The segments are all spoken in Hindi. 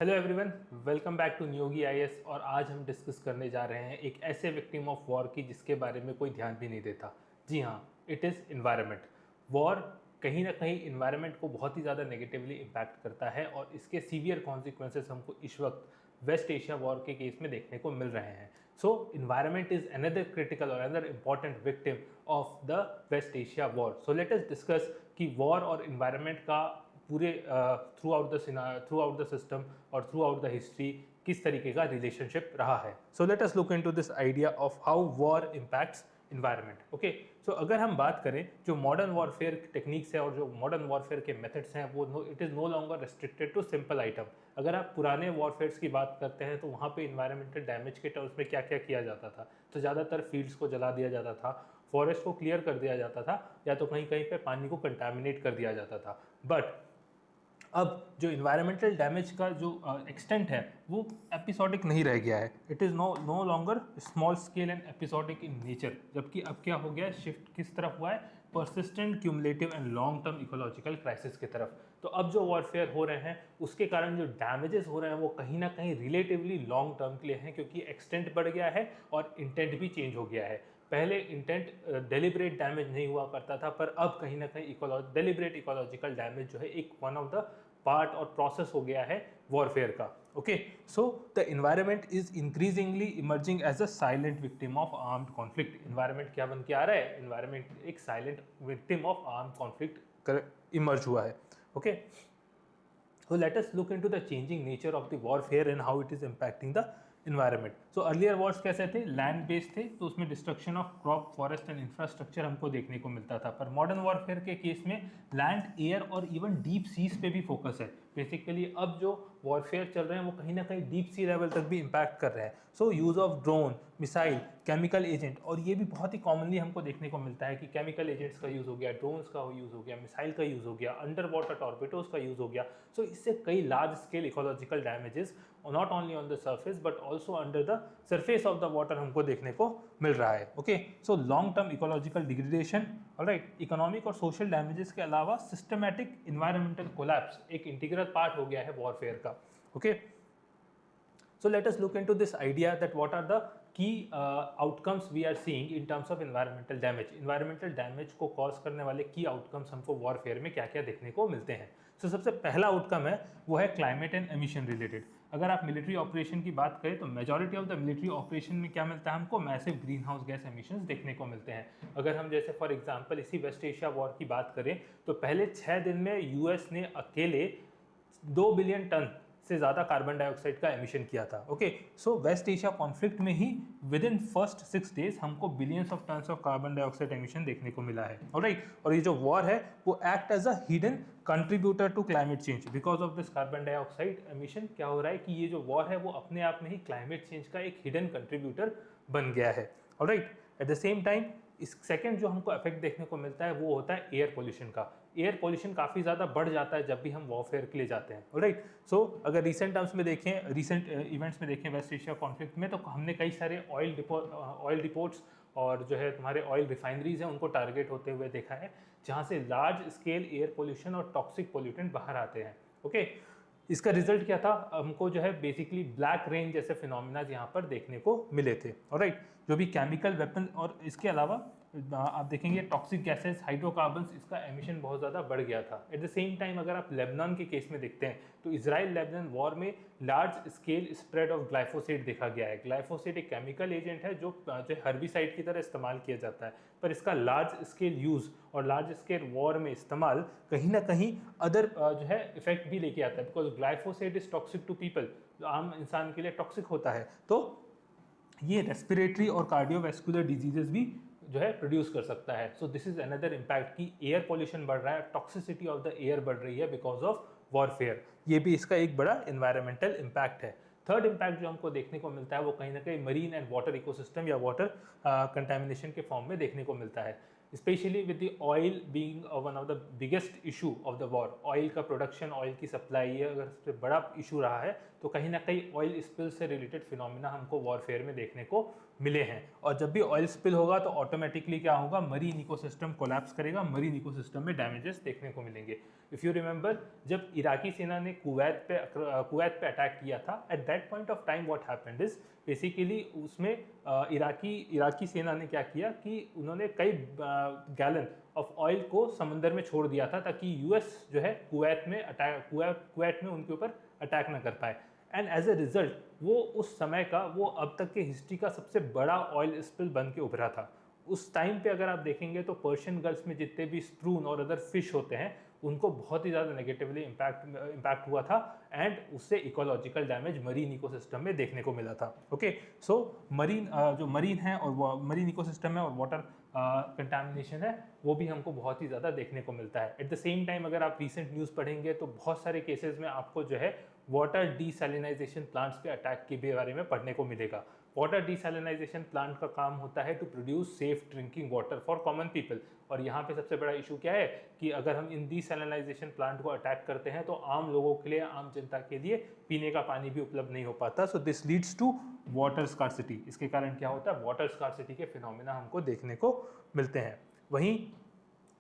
Hello everyone, welcome back to Niyogi IAS. और आज हम डिस्कस करने जा रहे हैं एक ऐसे विक्टिम ऑफ वॉर की जिसके बारे में कोई ध्यान भी नहीं देता। जी हाँ, इट इज़ इन्वायरमेंट। वॉर कहीं ना कहीं इन्वायरमेंट को बहुत ही ज़्यादा नेगेटिवली इम्पैक्ट करता है और इसके सीवियर कॉन्सिक्वेंसेस हमको इस वक्त वेस्ट एशिया वॉर के केस में देखने को मिल रहे हैं। So environment is another critical और another important victim of the West Asia war. So let us discuss कि वॉर और इन्वायरमेंट का पूरे थ्रू आउट द सिस्टम और थ्रू आउट द हिस्ट्री किस तरीके का रिलेशनशिप रहा है। So let us look into this idea of how war impacts environment. Okay, so अगर हम बात करें जो मॉडर्न वॉरफेयर टेक्निक्स है और जो मॉडर्न वॉरफेयर के मेथड्स हैं वो it is no longer restricted to simple item. अगर आप पुराने वॉरफेयर्स की बात करते हैं तो वहाँ पे इन्वायरमेंटल डैमेज के टर्म्स में क्या क्या किया जाता था, तो ज़्यादातर फील्ड्स को जला दिया जाता था, फॉरेस्ट को क्लियर कर दिया जाता था, या तो कहीं कहीं पे पानी को कंटामिनेट कर दिया जाता था। बट अब जो इन्वायरमेंटल डैमेज का जो एक्सटेंट है वो एपिसोडिक नहीं रह गया है। It is no longer small scale and episodic in nature, जबकि अब क्या हो गया है, शिफ्ट किस तरफ हुआ है, persistent cumulative and long term ecological crisis की तरफ। तो अब जो वॉरफेयर हो रहे हैं उसके कारण जो डैमेजेस हो रहे हैं वो कहीं ना कहीं रिलेटिवली लॉन्ग टर्म के लिए हैं, क्योंकि एक्सटेंट बढ़ गया है और इंटेंट भी चेंज हो गया है। पहले इंटेंट डेलिब्रेट डैमेज नहीं हुआ करता था, पर अब कहीं ना कहीं डेलिब्रेट इकोलॉजिकल डैमेज जो है एक वन ऑफ द पार्ट और प्रोसेस हो गया है वॉरफेयर का। Okay, so the environment is increasingly emerging as a silent victim of armed conflict. Environment क्या बन के आ रहा है, इन्वायरमेंट एक silent victim of armed conflict emerge हुआ है। Okay, so let us look into the changing nature of the warfare and how it is impacting the environment. So earlier wars कैसे थे, लैंड बेस्ड थे, तो उसमें destruction of crop forest and infrastructure हमको देखने को मिलता था। पर मॉडर्न वॉरफेयर के केस में लैंड, एयर और इवन डीप सीज पे भी फोकस है। बेसिकली अब जो वॉरफेयर चल रहे हैं वो कहीं ना कहीं डीप सी लेवल तक भी इम्पैक्ट कर रहे हैं। So use of drone, missile, chemical agent, और ये भी बहुत ही कॉमनली हमको देखने को मिलता है कि केमिकल एजेंट्स का यूज़ हो गया, ड्रोन्स का यूज़ हो गया, मिसाइल का यूज़ हो गया, अंडर वाटर टॉर्पेडोज का यूज़ हो गया। सो इससे कई large scale ecological damages not only on the surface but also under the surface of the water हमको देखने को मिल रहा है। Okay, so long term ecological degradation, alright, economic और सोशल डैमेजेस के अलावा सिस्टमैटिक इन्वायरमेंटल कोलैप्स एक इंटीग्रल पार्ट हो गया है वॉरफेयर का। Okay, so let us look into this idea that what are the key outcomes we are seeing in terms of environmental damage। environmental damage को cause करने वाले key outcomes हमको वॉरफेयर में क्या क्या देखने को मिलते हैं। so सबसे पहला आउटकम है वो है क्लाइमेट एंड एमिशन रिलेटेड। अगर आप मिलिट्री ऑपरेशन की बात करें तो majority of the military operation में क्या मिलता है हमको, massive green house gas emissions देखने को मिलते हैं। अगर हम जैसे फॉर एग्जांपल इसी वेस्ट एशिया वॉर की बात करें तो पहले 6 दिन में यूएस ने अकेले 2 बिलियन टन से ज़्यादा कार्बन डाइऑक्साइड का एमिशन किया था। ओके, सो वेस्ट एशिया कॉन्फ्लिक्ट में ही विद इन फर्स्ट 6 डेज हमको billions of tons of carbon dioxide emission देखने को मिला है। ऑलराइट, और ये जो वॉर है वो act as a hidden contributor to climate change. Because of this carbon dioxide emission क्या हो रहा है कि ये जो वॉर है वो अपने आप में ही क्लाइमेट चेंज का एक हिडन कंट्रीब्यूटर बन गया है। Alright, eight the same time इस सेकंड जो हमको इफेक्ट देखने को मिलता है वो होता है एयर पोल्यूशन का। एयर पोल्यूशन काफ़ी ज़्यादा बढ़ जाता है जब भी हम वॉरफेयर के लिए जाते हैं। राइट, सो अगर रिसेंट टर्म्स में देखें, रिसेंट इवेंट्स में देखें वेस्ट एशिया कॉन्फ्लिक्ट में, तो हमने कई सारे ऑयल डिपोट्स और जो है तुम्हारे ऑयल रिफाइनरीज हैं उनको टारगेट होते हुए देखा है, जहाँ से लार्ज स्केल एयर पोल्यूशन और टॉक्सिक पोल्यूटेंट बाहर आते हैं। ओके, इसका रिजल्ट क्या था, हमको जो है बेसिकली ब्लैक रेन जैसे फिनोमिना यहाँ पर देखने को मिले थे। ऑलराइट, जो भी केमिकल वेपन और इसके अलावा आप देखेंगे टॉक्सिक गैसेस, हाइड्रोकार्बन्स, इसका एमिशन बहुत ज़्यादा बढ़ गया था। एट द सेम टाइम अगर आप लेबनान के केस में देखते हैं तो इजराइल लेबनान वॉर में large scale spread of glyphosate देखा गया है। ग्लाइफोसेट एक केमिकल एजेंट है जो हर्बिसाइड की तरह इस्तेमाल किया जाता है, पर इसका लार्ज स्केल यूज़ और लार्ज स्केल वॉर में इस्तेमाल कहीं ना कहीं अदर जो है इफेक्ट भी लेके आता है, because glyphosate is toxic to people, आम इंसान के लिए टॉक्सिक होता है। तो ये रेस्पिरेटरी और कार्डियोवैस्कुलर डिजीजेस भी जो है प्रोड्यूस कर सकता है। So this is another impact कि एयर पोल्यूशन बढ़ रहा है, टॉक्सिसिटी ऑफ द एयर बढ़ रही है बिकॉज ऑफ वॉरफेयर। ये भी इसका एक बड़ा इन्वायरमेंटल इम्पैक्ट है। थर्ड इम्पैक्ट जो हमको देखने को मिलता है वो कहीं ना कहीं मरीन एंड वाटर इकोसिस्टम या वाटर कंटेमिनेशन के फॉर्म में देखने को मिलता है, specially with the oil being one of the biggest issue of the war. Oil का प्रोडक्शन, ऑयल की सप्लाई, ये अगर सबसे बड़ा इशू रहा है तो कहीं ना कहीं ऑयल स्पिल से रिलेटेड फिनोमिना हमको वॉरफेयर में देखने को मिले हैं। और जब भी ऑयल स्पिल होगा तो ऑटोमेटिकली क्या होगा, मरीन इकोसिस्टम कोलैप्स करेगा, मरीन इकोसिस्टम में डैमेजेस देखने को मिलेंगे। इफ़ यू रिमेंबर, जब इराकी सेना ने कुवैत पे अटैक किया था, at that point of time what happened is basically उसमें इराकी सेना ने क्या किया कि उन्होंने कई गैलन ऑफ ऑयल को समंदर में छोड़ दिया था ताकि यूएस जो है कुवैत में उनके ऊपर अटैक ना कर पाए। एंड एज ए रिजल्ट वो उस समय का, वो अब तक के हिस्ट्री का सबसे बड़ा ऑयल स्पिल बन के उभरा था। उस टाइम पे अगर आप देखेंगे तो पर्शियन गल्फ में जितने भी स्प्रून और अदर फिश होते हैं उनको बहुत ही ज़्यादा नेगेटिवली इम्पैक्ट हुआ था, एंड उससे इकोलॉजिकल डैमेज मरीन इकोसिस्टम में देखने को मिला था। ओके, सो जो मरीन है और मरीन इकोसिस्टम है और वाटर कंटामिनेशन है वो भी हमको बहुत ही ज़्यादा देखने को मिलता है। एट द सेम टाइम अगर आप रिसेंट न्यूज़ पढ़ेंगे तो बहुत सारे केसेस में आपको जो है वाटर डीसैलिनाइजेशन प्लांट्स के अटैक के बारे में पढ़ने को मिलेगा। वाटर डीसैलिनाइजेशन प्लांट का काम होता है to produce safe drinking water for common people. और यहाँ पे सबसे बड़ा इशू क्या है कि अगर हम इन डीसैलिनाइजेशन प्लांट को अटैक करते हैं तो आम लोगों के लिए, आम जनता के लिए पीने का पानी भी उपलब्ध नहीं हो पाता। So this leads to water scarcity. इसके कारण क्या होता है, वाटर स्कार्सिटी के फिनोमिना हमको देखने को मिलते हैं। वहीं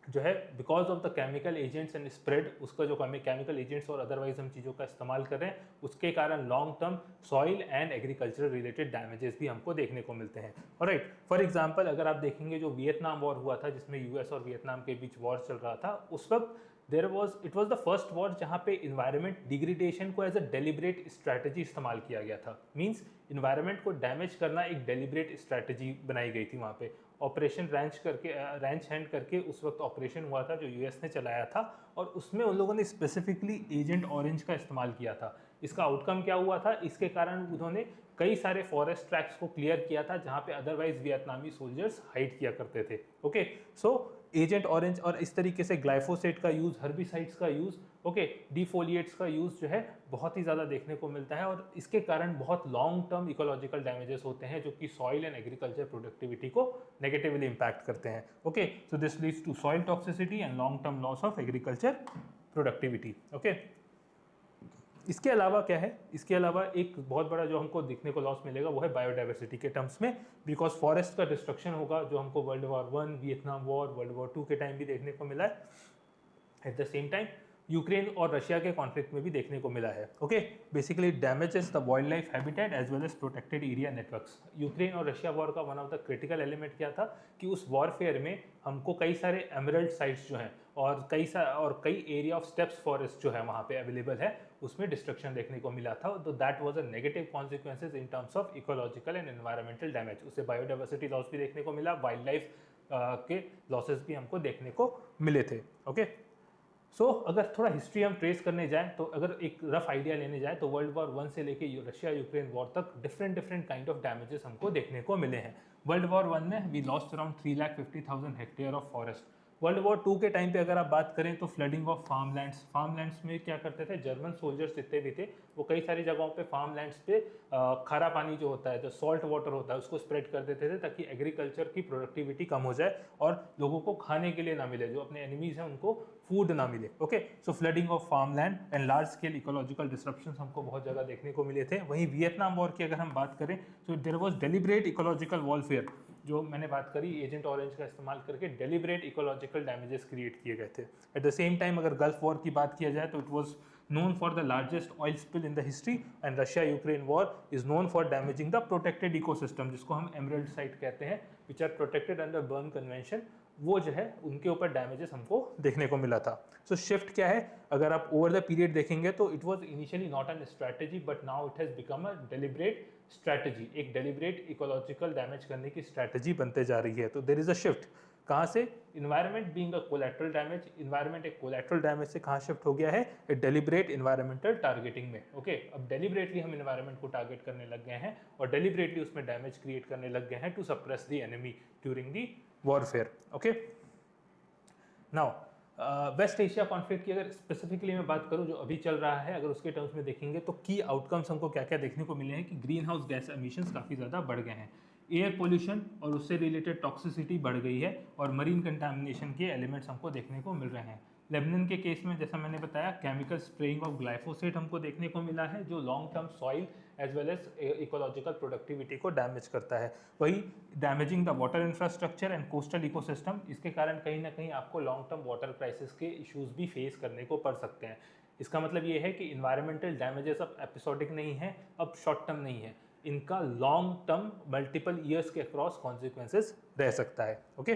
जो है because of the chemical agents and spread, उसका जो केमिकल एजेंट्स और अदरवाइज हम चीज़ों का इस्तेमाल कर रहे हैं उसके कारण long term soil and agriculture related damages भी हमको देखने को मिलते हैं। ऑलराइट, फॉर एग्जांपल अगर आप देखेंगे जो वियतनाम वॉर हुआ था जिसमें यूएस और वियतनाम के बीच वॉर चल रहा था, उस वक्त it was the first war जहाँ पे इन्वायरमेंट डिग्रेडेशन को एज अ डेलिब्रेट स्ट्रैटेजी इस्तेमाल किया गया था। मीन्स इन्वायरमेंट को डैमेज करना एक डेलिब्रेट स्ट्रैटेजी बनाई गई थी वहाँ पे। ऑपरेशन रैंच हैंड करके उस वक्त ऑपरेशन हुआ था जो यूएस ने चलाया था, और उसमें उन लोगों ने स्पेसिफिकली एजेंट ऑरेंज का इस्तेमाल किया था। इसका आउटकम क्या हुआ था, इसके कारण उन्होंने कई सारे फॉरेस्ट ट्रैक्स को क्लियर किया था जहाँ पे अदरवाइज वियतनामी सोल्जर्स हाइड किया करते थे। ओके, सो एजेंट ऑरेंज और इस तरीके से ग्लाइफोसेट का यूज़, हर्बिसाइड्स का यूज़, ओके, डिफोलिएट्स का यूज़ जो है बहुत ही ज़्यादा देखने को मिलता है, और इसके कारण बहुत लॉन्ग टर्म इकोलॉजिकल डैमेजेस होते हैं जो कि सॉइल एंड एग्रीकल्चर प्रोडक्टिविटी को नेगेटिवली इम्पैक्ट करते हैं। Okay, so this leads to soil toxicity and long term loss of agriculture productivity. Okay, इसके अलावा क्या है, इसके अलावा एक बहुत बड़ा जो हमको देखने को लॉस मिलेगा वो है बायोडाइवर्सिटी के टर्म्स में, बिकॉज फॉरेस्ट का डिस्ट्रक्शन होगा जो हमको world war 1, Vietnam war, world war 2 के टाइम भी देखने को मिला है। At the same time Ukraine और रशिया के कॉन्फ्लिक्ट में भी देखने को मिला है। Okay, basically damages the wild life habitat as well as protected area networks. Ukraine और रशिया वॉर का one of the critical element क्या था कि उस वॉरफेयर में हमको कई सारे एमरल्ड साइट्स जो हैं और कई एरिया ऑफ स्टेप्स फॉरेस्ट जो है वहाँ पे अवेलेबल है, उसमें डिस्ट्रक्शन देखने को मिला था। तो that was a negative consequences in terms of ecological and environmental damage. उससे बायोडाइवर्सिटी लॉस भी देखने को मिला, वाइल्ड लाइफ के लॉसेस भी हमको देखने को मिले थे। ओके, सो अगर थोड़ा हिस्ट्री हम ट्रेस करने जाएं तो अगर एक रफ आइडिया लेने जाएं तो वर्ल्ड वॉर 1 से लेके रशिया यूक्रेन वॉर तक डिफरेंट काइंड ऑफ डैमेजेस हमको देखने को मिले हैं। वर्ल्ड वॉर 1 में we lost around 3,50,000 hectare of forest. World war 2 के टाइम पे अगर आप बात करें तो फ्लडिंग ऑफ फार्मलैंड्स में क्या करते थे, जर्मन सोल्जर्स जितने भी थे वो कई सारी जगहों पे फार्मलैंड्स पे खारा पानी जो होता है, जो सॉल्ट वाटर होता है, उसको स्प्रेड कर देते थे ताकि एग्रीकल्चर की प्रोडक्टिविटी कम हो जाए और लोगों को खाने के लिए ना मिले, जो अपने एनिमीज हैं उनको फूड ना मिले। Okay, so flooding of farmland and large scale ecological disruptions हमको बहुत जगह देखने को मिले थे। वहीं वियतनाम वॉर की अगर हम बात करें तो there was deliberate ecological warfare, जो मैंने बात करी एजेंट ऑरेंज का इस्तेमाल करके डेलिब्रेट इकोलॉजिकल डैमेजेस क्रिएट किए गए थे। एट द सेम टाइम अगर गल्फ वॉर की बात किया जाए तो it was known for the largest oil spill in the history, and Russia-Ukraine war is known for damaging the protected ecosystem, जिसको हम emerald site कहते हैं, which are protected under Berne Convention। वो जो है उनके ऊपर डैमेजेस हमको देखने को मिला था। सो शिफ्ट क्या है, अगर आप ओवर द पीरियड देखेंगे तो it was initially not an strategy but now it has become a deliberate strategy, एक डेलिब्रेट इकोलॉजिकल डैमेज करने की स्ट्रैटेजी बनते जा रही है। तो देयर इज अ शिफ्ट, कहाँ से, environment being a collateral damage, environment एक कोलैटरल डैमेज से कहाँ शिफ्ट हो गया है, ए डेलिब्रेट इन्वायरमेंटल टारगेटिंग में। ओके, अब डेलिब्रेटली हम इन्वायरमेंट को टारगेट करने लग गए हैं और डेलिब्रेटली उसमें डैमेज क्रिएट करने लग गए हैं to suppress the enemy during the warfare. Okay, now West Asia conflict की अगर स्पेसिफिकली मैं बात करूं जो अभी चल रहा है, अगर उसके टर्म्स में देखेंगे तो की आउटकम्स हमको क्या क्या देखने को मिले हैं कि ग्रीन हाउस गैस एमिशंस काफ़ी ज़्यादा बढ़ गए हैं, एयर पोल्यूशन और उससे रिलेटेड टॉक्सिसिटी बढ़ गई है और मरीन कंटामिनेशन के एलिमेंट्स हमको देखने को मिल रहे हैं। लेबनान के केस में जैसा मैंने बताया केमिकल स्प्रेइंग ऑफ ग्लाइफोसेट हमको देखने को मिला है जो long term soil as well as ecological productivity को डैमेज करता है। वही damaging the water infrastructure and coastal ecosystem, इसके कारण कहीं ना कहीं आपको लॉन्ग टर्म वाटर क्राइसिस के इश्यूज भी फेस करने को पड़ सकते हैं। इसका मतलब ये है कि इन्वायरमेंटल डैमेजेस अब एपिसोडिक नहीं है, अब शॉर्ट टर्म नहीं है, इनका लॉन्ग टर्म मल्टीपल ईयर्स के अक्रॉस कॉन्सिक्वेंसेस रह सकता है। Okay,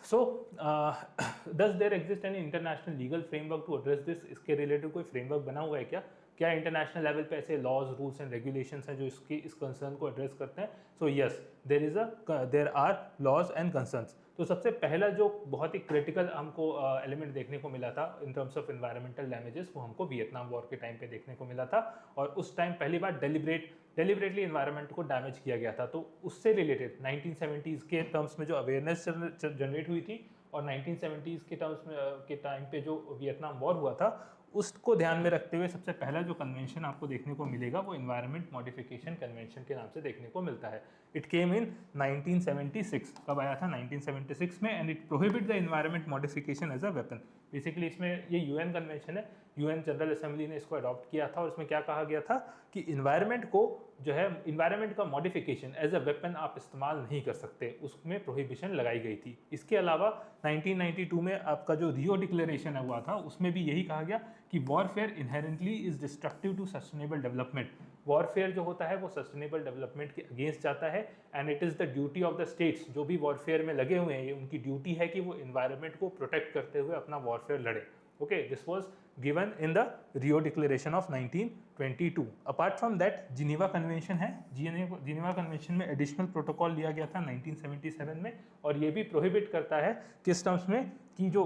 so does there exist any international legal framework to address this? इसके रिलेटेड कोई फ्रेमवर्क बना हुआ है क्या? क्या इंटरनेशनल लेवल पे ऐसे लॉज, रूल्स एंड रेगुलेशंस हैं जो इस कंसर्न को एड्रेस करते हैं? So yes, there are laws and concerns. तो सबसे पहला जो बहुत ही क्रिटिकल हमको एलिमेंट देखने को मिला था in terms of environmental damages, वो हमको वियतनाम वॉर के टाइम पे देखने को मिला था, और उस टाइम पहली बार डेलिबरेटली एनवायरनमेंट को डैमेज किया गया था। तो उससे रिलेटेड 1970s के टर्म्स में जो अवेयरनेस जनरेट हुई थी और 1970s के टर्म्स में के टाइम पे जो वियतनाम वॉर हुआ था, उसको ध्यान में रखते हुए सबसे पहला जो कन्वेंशन आपको देखने को मिलेगा वो इन्वायरमेंट मॉडिफिकेशन कन्वेंशन के नाम से देखने को मिलता है। It came in 1976। कब आया था? 1976 में, and it prohibit the environment modification as a weapon. Basically इसमें ये यूएन कन्वेंशन है, यूएन जनरल असेंबली ने इसको अडॉप्ट किया था, और इसमें क्या कहा गया था कि इन्वायरमेंट को जो है इन्वायरमेंट का मॉडिफिकेशन एज अ वेपन आप इस्तेमाल नहीं कर सकते, उसमें प्रोहिबिशन लगाई गई थी। इसके अलावा 1992 में आपका जो रियो डिक्लेरेशन हुआ था उसमें भी यही कहा गया कि warfare inherently is destructive to sustainable development. Warfare जो होता है वो सस्टेनेबल डेवलपमेंट के अगेंस्ट जाता है, and it is the duty of the states, जो भी वॉरफेयर में लगे हुए हैं ये उनकी ड्यूटी है कि वो इन्वायरमेंट को प्रोटेक्ट करते हुए अपना वॉरफेयर लड़े। Okay, this was given in the Rio declaration of 1922। Apart from that Geneva convention है, जिनेवा कन्वेंशन में एडिशनल प्रोटोकॉल लिया गया था 1977 में, और ये भी प्रोहिबिट करता है किस टर्म्स में कि जो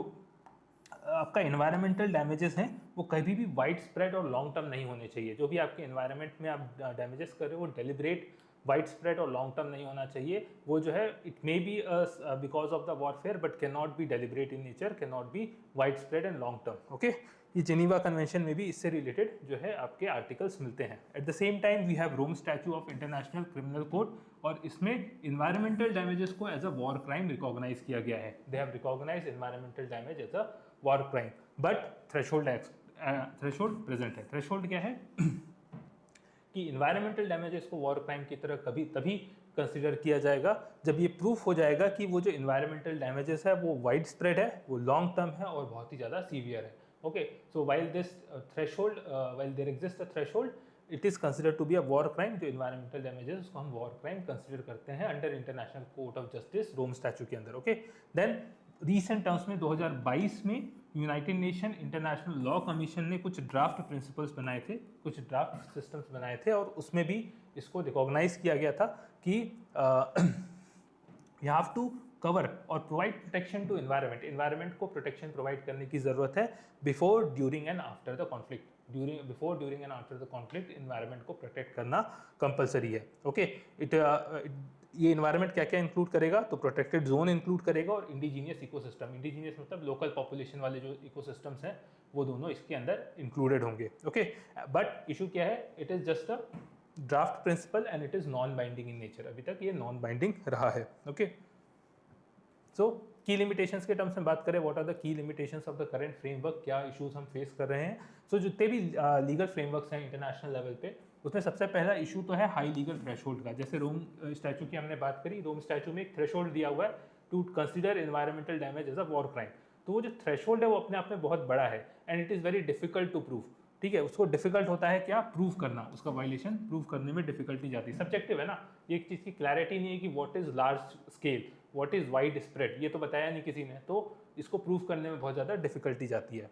आपका इन्वायरमेंटल डैमेजेस हैं वो कभी भी वाइड स्प्रेड और लॉन्ग टर्म नहीं होने चाहिए। जो भी आपके इन्वायरमेंट में आप डैमेजेस कर रहे हो वो डेलिब्रेट, वाइड स्प्रेड और लॉन्ग टर्म नहीं होना चाहिए। वो जो है it may be because of the warfare but can not be deliberate in nature, can not be wide spread and long term. Okay, ये जेनीवा कन्वेंशन में भी इससे रिलेटेड जो है आपके आर्टिकल्स मिलते हैं। At the same time we have Rome statue of international criminal code, और इसमें इन्वायरमेंटल डैमेजेस को as a war crime recognize किया गया है। They have recognize environmental damage as a war crime, but threshold present है। थ्रेशोल्ड क्या है कि इन्वायरमेंटल डैमेजेस को वॉर क्राइम की तरह तभी कंसिडर किया जाएगा जब ये प्रूफ हो जाएगा कि वो जो इन्वायरमेंटल डैमेजेस है वो वाइड स्प्रेड है, वो लॉन्ग टर्म है और बहुत ही ज़्यादा सीवियर है। Okay, so while this threshold, while there exist a threshold, it is considered to be a war crime. जो इन्वायरमेंटल डैमेजेस उसको हम वॉर क्राइम कंसिडर करते हैं under international court of justice Rome statue के अंदर। ओके, देन रीसेंट टर्म्स में 2022 में United Nation international law commission ने कुछ ड्राफ्ट प्रिंसिपल्स बनाए थे, कुछ ड्राफ्ट सिस्टम्स बनाए थे, और उसमें भी इसको रिकॉग्नाइज किया गया था कि यू हैव टू कवर और provide protection to environment, environment को प्रोटेक्शन प्रोवाइड करने की ज़रूरत है before, during and after the conflict. Before, during and after the conflict environment को प्रोटेक्ट करना कंपलसरी है। ओके, ये इन्वायरमेंट क्या क्या इंक्लूड करेगा? तो प्रोटेक्टेड जोन इंक्लूड करेगा और इंडिजीनियस इकोसिस्टम, इंडिजीनियस मतलब लोकल पॉपुलेशन वाले जो इकोसिस्टम्स हैं वो दोनों इसके अंदर इंक्लूडेड होंगे। ओके, बट इशू क्या है, it is just a draft principle and it is non binding in nature. अभी तक ये नॉन बाइंडिंग रहा है। ओके, सो की लिमिटेशंस के टर्म्स में बात करें, what are the key limitations of the current framework, क्या इश्यूज हम फेस कर रहे हैं? सो जितने भी लीगल फ्रेमवर्क्स हैं इंटरनेशनल लेवल पे, उसमें सबसे पहला इशू तो है हाई लीगल थ्रेशोल्ड का। जैसे रोम स्टैच्यू की हमने बात करी, रोम स्टैच्यू में एक थ्रेशोल्ड दिया हुआ है to consider environmental damage as a war crime. तो वो जो थ्रेशोल्ड है वो अपने आप में बहुत बड़ा है and it is very difficult to prove. ठीक है, उसको डिफिकल्ट होता है क्या? प्रूव करना, उसका वायलेशन प्रूव करने में डिफिकल्टी जाती है। सब्जेक्टिव है ना, ये एक चीज़ की क्लैरिटी नहीं है कि what is large scale, what is wide spread, ये तो बताया नहीं किसी ने, तो इसको प्रूव करने में बहुत ज़्यादा डिफिकल्टी जाती है।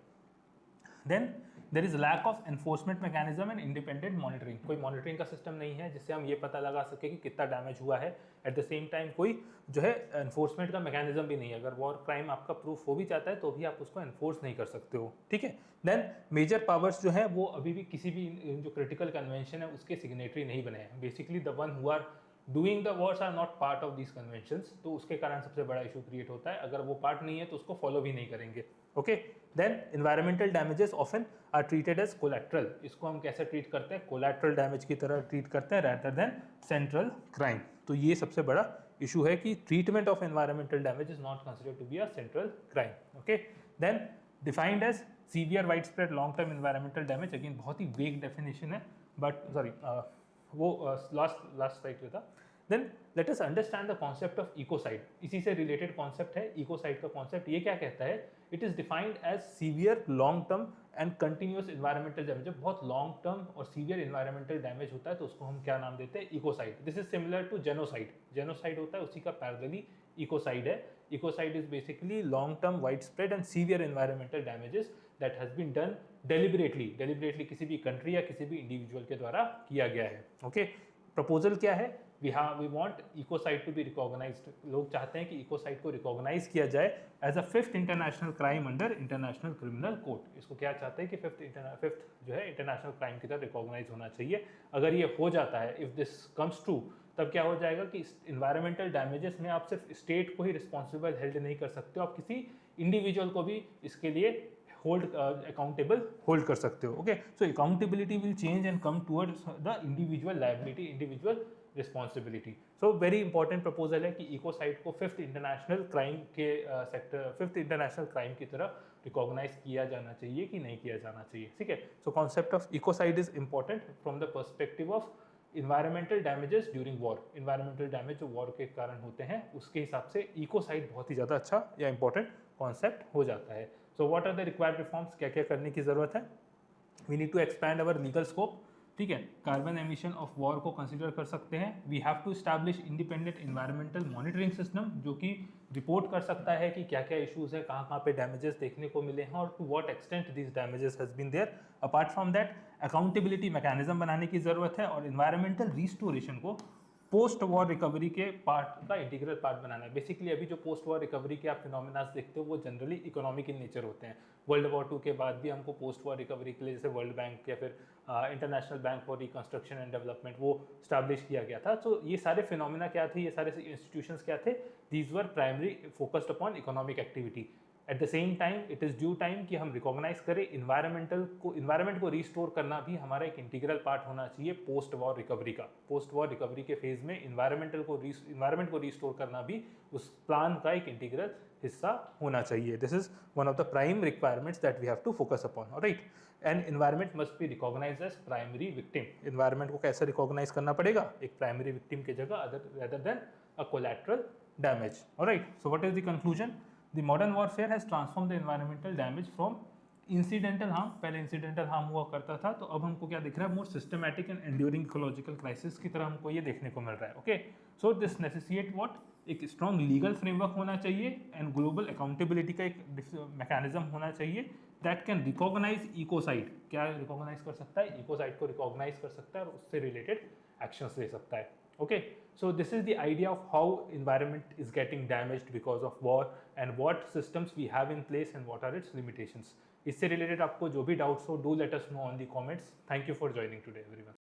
Then there is lack of enforcement mechanism and independent monitoring. कोई मॉनिटरिंग का सिस्टम नहीं है जिससे हम ये पता लगा सके कि कितना डैमेज हुआ है। एट द सेम टाइम कोई जो है एनफोर्समेंट का मैकेनिज्म भी नहीं है। अगर वॉर क्राइम आपका प्रूफ हो भी जाता है तो भी आप उसको एनफोर्स नहीं कर सकते हो। ठीक है, देन मेजर पावर्स जो है वो अभी भी किसी भी जो क्रिटिकल कन्वेंशन है उसके सिग्नेटरी नहीं बने हैं। Basically the one who are doing the wars are not part of these conventions, तो उसके कारण सबसे बड़ा इशू क्रिएट होता है। अगर वो पार्ट नहीं है तो उसको फॉलो भी नहीं करेंगे। Okay, then environmental damages often are treated as collateral. इसको हम कैसे ट्रीट करते हैं? कोलैटरल डैमेज की तरह ट्रीट करते हैं रैदर देन सेंट्रल क्राइम। तो ये सबसे बड़ा इशू है कि treatment of environmental damage is not considered to be a central crime. Okay, then defined as severe wide spread long term environmental damage, again बहुत ही वेग डेफिनेशन है, बट सॉरी वो लास्ट स्लाइड पे था. Then let us understand the concept of ecocide. इसी से रिलेटेड कॉन्सेप्ट है इकोसाइड का कॉन्सेप्ट. ये क्या कहता है? It is defined as severe long term and continuous environmental damage. जब बहुत लॉन्ग टर्म और सीवियर इन्वायरमेंटल डैमेज होता है तो उसको हम क्या नाम देते हैं? Ecocide. This is similar to genocide. Genocide होता है उसी का पैरेलली इकोसाइड है. Ecocide is basically long term wide spread and severe environmental damages that has been done deliberately किसी भी कंट्री या किसी भी इंडिविजुअल के द्वारा किया गया है. ओके, प्रपोजल क्या है? We want ecocide to be recognized. लोग चाहते हैं कि इकोसाइड को रिकॉग्नाइज किया जाए as a 5th international crime under international criminal court. इसको क्या चाहते हैं कि 5th जो है इंटरनेशनल क्राइम की तरह रिकॉग्नाइज होना चाहिए. अगर ये हो जाता है, इफ दिस कम्स ट्रू, तब क्या हो जाएगा कि इन्वायरमेंटल डैमेजेस में आप सिर्फ स्टेट को ही रिस्पॉन्सिबल हेल्ड नहीं कर सकते हो, आप किसी इंडिविजुअल को भी इसके लिए अकाउंटेबल होल्ड कर सकते हो. Okay, so accountability will change and come towards the individual liability, individual responsibility. So very important proposal है कि इकोसाइड को 5th इंटरनेशनल क्राइम के सेक्टर 5th इंटरनेशनल क्राइम की तरह रिकॉग्नाइज किया जाना चाहिए कि नहीं किया जाना चाहिए. ठीक है, so concept of ecocide is important from the perspective of environmental damages during war. Environmental damage जो वॉर के कारण होते हैं उसके हिसाब से इकोसाइड बहुत ही ज़्यादा अच्छा या इंपॉर्टेंट कॉन्सेप्ट हो जाता है. So what are the required reforms? क्या क्या करने की ज़रूरत है? We need to expand our legal scope. ठीक है, कार्बन एमिशन ऑफ वॉर को कंसिडर कर सकते हैं. We have to establish independent environmental monitoring system जो कि रिपोर्ट कर सकता है कि क्या क्या इशूज़ है, कहाँ पे डैमेजेस देखने को मिले हैं और to what extent this damages has been there. Apart from that accountability mechanism बनाने की ज़रूरत है और इन्वायरमेंटल रिस्टोरेशन को पोस्ट वॉर रिकवरी के पार्ट का इंटीग्रल पार्ट बनाना है. बेसिकली अभी जो पोस्ट वॉर रिकवरी के आप फिनोमिनास देखते हो वो जनरली इकोनॉमिक इन नेचर होते हैं. वर्ल्ड वॉर 2 के बाद भी हमको पोस्ट वॉर रिकवरी के लिए जैसे वर्ल्ड बैंक या फिर international bank for reconstruction and development वो स्टैब्लिश किया गया था. तो ये सारे फिनोमिना क्या थे, ये सारे इंस्टीट्यूशंस क्या थे? These were primary focused upon economic activity. Eight the same time it is due time कि हम रिकॉग्नाइज करें इन्वायरमेंट को रिस्टोर करना भी हमारा एक इंटीग्रल पार्ट होना चाहिए पोस्ट वॉर रिकवरी का. पोस्ट वॉर रिकवरी के फेज में इन्वायरमेंट को रिस्टोर करना भी उस प्लान का एक इंटीग्रल हिस्सा होना चाहिए. This is one of the prime requirements that we have to focus upon. Right, and environment must be recognize as primary victim. Environment को कैसे रिकॉग्नाइज करना पड़ेगा? एक प्राइमरी विक्टिम की जगह other than a collateral damage. Alright, so what is the conclusion? The modern warfare has transformed the environmental damage from incidental harm. पहले incidental harm हुआ करता था, तो अब हमको क्या दिख रहा है? More systematic and enduring ecological crisis की तरह हमको ये देखने को मिल रहा है. Okay, so this necessitate what? एक स्ट्रॉन्ग लीगल फ्रेमवर्क होना चाहिए एंड ग्लोबल अकाउंटेबिलिटी का एक मैकेनिज्म होना चाहिए दैट कैन रिकॉग्नाइज इकोसाइड. क्या रिकॉग्नाइज कर सकता है? इकोसाइड को रिकॉग्नाइज कर सकता है और उससे रिलेटेड एक्शंस ले सकता है. Okay, so this is the idea of how environment is getting damaged because of war and what systems we have in place and what are its limitations. इससे related आपको जो भी doubts हो, do let us know on the comments. Thank you for joining today everyone.